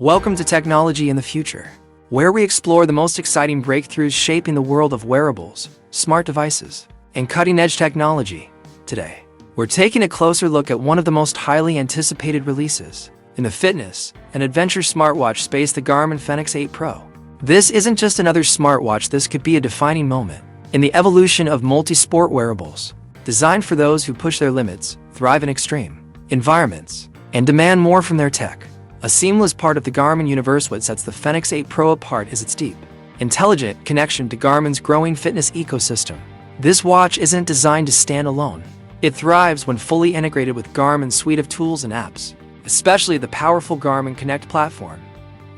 Welcome to Technology in the Future, where we explore the most exciting breakthroughs shaping the world of wearables, smart devices, and cutting-edge technology. Today, we're taking a closer look at one of the most highly anticipated releases in the fitness and adventure smartwatch space, the Garmin Fenix 8 Pro. This isn't just another smartwatch, this could be a defining moment in the evolution of multi-sport wearables, designed for those who push their limits, thrive in extreme environments, and demand more from their tech. A seamless part of the Garmin universe. What sets the Fenix 8 Pro apart is its deep, intelligent connection to Garmin's growing fitness ecosystem. This watch isn't designed to stand alone. It thrives when fully integrated with Garmin's suite of tools and apps, especially the powerful Garmin Connect platform.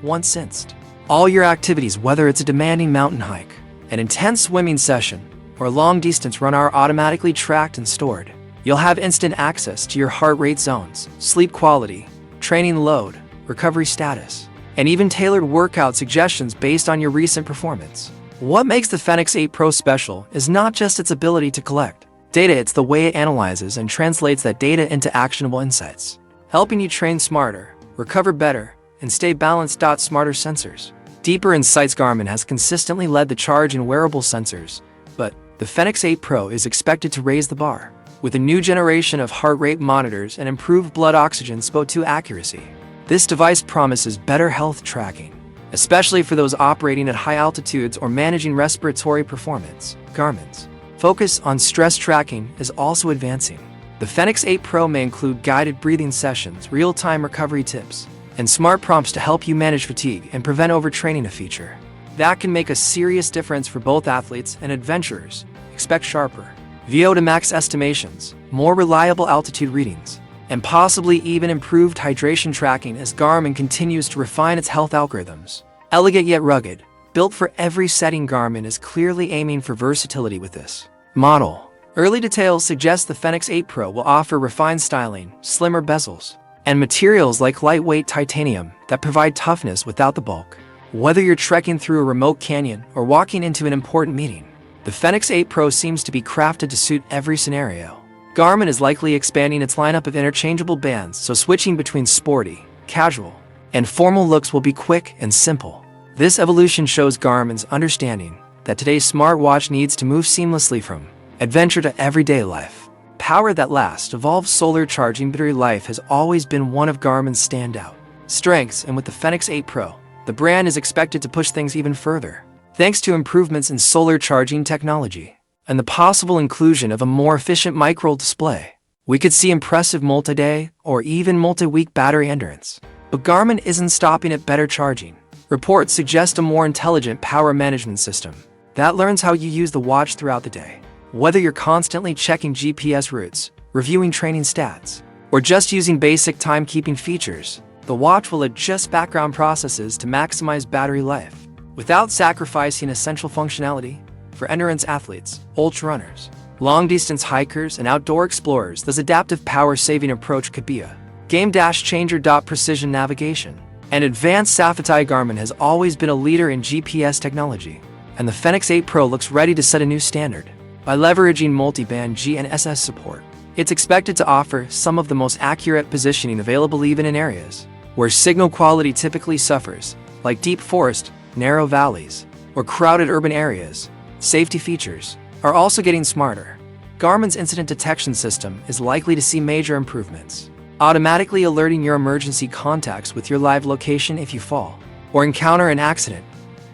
Once installed, all your activities, whether it's a demanding mountain hike, an intense swimming session, or a long-distance run, are automatically tracked and stored. You'll have instant access to your heart rate zones, sleep quality, training load, recovery status, and even tailored workout suggestions based on your recent performance. What makes the Fenix 8 Pro special is not just its ability to collect data, it's the way it analyzes and translates that data into actionable insights, helping you train smarter, recover better, and stay balanced. Smarter sensors, deeper insights. Garmin has consistently led the charge in wearable sensors, but the Fenix 8 Pro is expected to raise the bar with a new generation of heart rate monitors and improved blood oxygen SpO2 accuracy. This device promises better health tracking, especially for those operating at high altitudes or managing respiratory performance. Garmin's focus on stress tracking is also advancing. The Fenix 8 Pro may include guided breathing sessions, real-time recovery tips, and smart prompts to help you manage fatigue and prevent overtraining, a feature that can make a serious difference for both athletes and adventurers. Expect sharper VO to max estimations, more reliable altitude readings, and possibly even improved hydration tracking as Garmin continues to refine its health algorithms. Elegant yet rugged, built for every setting, Garmin is clearly aiming for versatility with this model. Early details suggest the Fenix 8 Pro will offer refined styling, slimmer bezels, and materials like lightweight titanium that provide toughness without the bulk. Whether you're trekking through a remote canyon or walking into an important meeting, the Fenix 8 Pro seems to be crafted to suit every scenario. Garmin is likely expanding its lineup of interchangeable bands, so switching between sporty, casual, and formal looks will be quick and simple. This evolution shows Garmin's understanding that today's smartwatch needs to move seamlessly from adventure to everyday life. Power that lasts. Evolved solar charging battery life has always been one of Garmin's standout strengths, and with the Fenix 8 Pro, the brand is expected to push things even further, thanks to improvements in solar charging technology and the possible inclusion of a more efficient micro display. We could see impressive multi-day or even multi-week battery endurance. But Garmin isn't stopping at better charging. Reports suggest a more intelligent power management system that learns how you use the watch throughout the day. Whether you're constantly checking GPS routes, reviewing training stats, or just using basic timekeeping features, the watch will adjust background processes to maximize battery life without sacrificing essential functionality. For endurance athletes, ultra-runners, long-distance hikers, and outdoor explorers, this adaptive power-saving approach could be a game-changer. Precision navigation and advanced safety. Garmin has always been a leader in GPS technology, and the Fenix 8 Pro looks ready to set a new standard. By leveraging multi-band GNSS support, it's expected to offer some of the most accurate positioning available, even in areas where signal quality typically suffers, like deep forest, narrow valleys, or crowded urban areas. Safety features are also getting smarter. Garmin's incident detection system is likely to see major improvements, automatically alerting your emergency contacts with your live location if you fall or encounter an accident.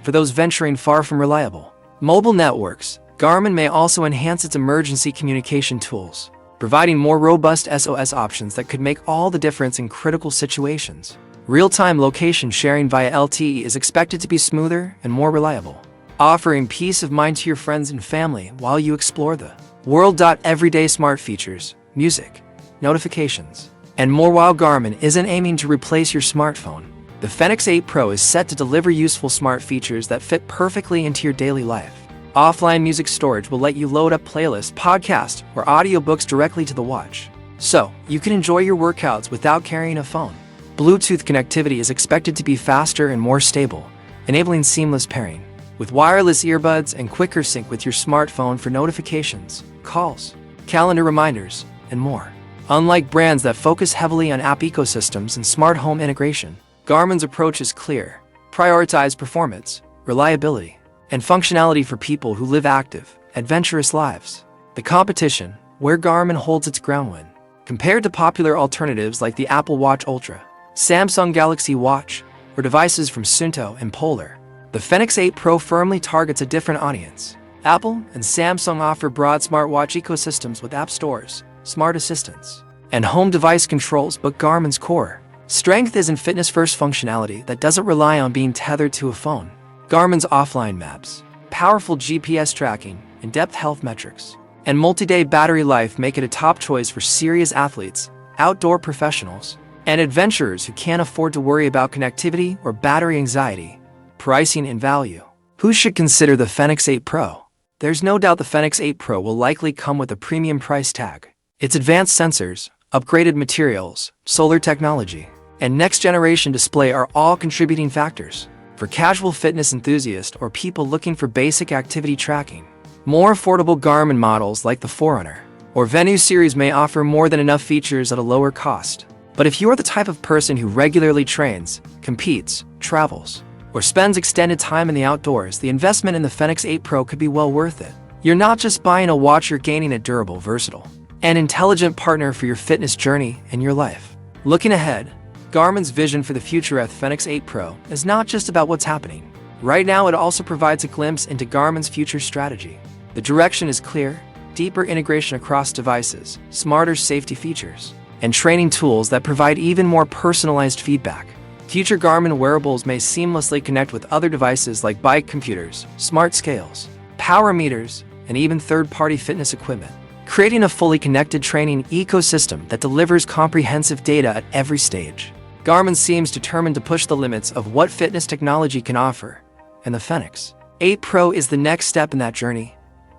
For those venturing far from reliable mobile networks, Garmin may also enhance its emergency communication tools, providing more robust SOS options that could make all the difference in critical situations. Real-time location sharing via LTE is expected to be smoother and more reliable, offering peace of mind to your friends and family while you explore the world. Everyday smart features, music, notifications, and more. While Garmin isn't aiming to replace your smartphone, the Fenix 8 Pro is set to deliver useful smart features that fit perfectly into your daily life. Offline music storage will let you load up playlists, podcasts, or audiobooks directly to the watch, so you can enjoy your workouts without carrying a phone. Bluetooth connectivity is expected to be faster and more stable, enabling seamless pairing with wireless earbuds and quicker sync with your smartphone for notifications, calls, calendar reminders, and more. Unlike brands that focus heavily on app ecosystems and smart home integration, Garmin's approach is clear: prioritize performance, reliability, and functionality for people who live active, adventurous lives. The competition, where Garmin holds its ground win. Compared to popular alternatives like the Apple Watch Ultra, Samsung Galaxy Watch, or devices from Suunto and Polar, the Fenix 8 Pro firmly targets a different audience. Apple and Samsung offer broad smartwatch ecosystems with app stores, smart assistants, and home device controls, but Garmin's core strength is in fitness-first functionality that doesn't rely on being tethered to a phone. Garmin's offline maps, powerful GPS tracking, in-depth health metrics, and multi-day battery life make it a top choice for serious athletes, outdoor professionals, and adventurers who can't afford to worry about connectivity or battery anxiety. Pricing and value. Who should consider the Fenix 8 Pro? There's no doubt the Fenix 8 Pro will likely come with a premium price tag. Its advanced sensors, upgraded materials, solar technology, and next-generation display are all contributing factors. For casual fitness enthusiasts or people looking for basic activity tracking, more affordable Garmin models like the Forerunner or Venue series may offer more than enough features at a lower cost. But if you're the type of person who regularly trains, competes, travels, or spends extended time in the outdoors, the investment in the Fenix 8 Pro could be well worth it. You're not just buying a watch, you're gaining a durable, versatile, and intelligent partner for your fitness journey and your life. Looking ahead, Garmin's vision for the future at the Fenix 8 Pro is not just about what's happening right now, it also provides a glimpse into Garmin's future strategy. The direction is clear: deeper integration across devices, smarter safety features, and training tools that provide even more personalized feedback. Future Garmin wearables may seamlessly connect with other devices like bike computers, smart scales, power meters, and even third-party fitness equipment, creating a fully connected training ecosystem that delivers comprehensive data at every stage. Garmin seems determined to push the limits of what fitness technology can offer, and the Fenix 8 Pro is the next step in that journey.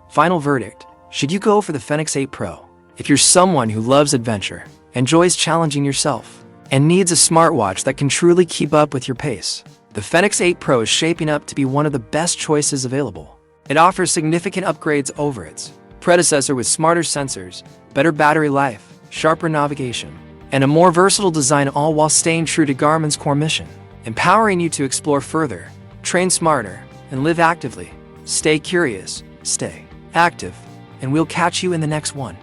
Final verdict: should you go for the Fenix 8 Pro? If you're someone who loves adventure, enjoys challenging yourself, and needs a smartwatch that can truly keep up with your pace, the Fenix 8 Pro is shaping up to be one of the best choices available. It offers significant upgrades over its predecessor with smarter sensors, better battery life, sharper navigation, and a more versatile design, all while staying true to Garmin's core mission, empowering you to explore further, train smarter, and live actively. Stay curious, stay active, and we'll catch you in the next one.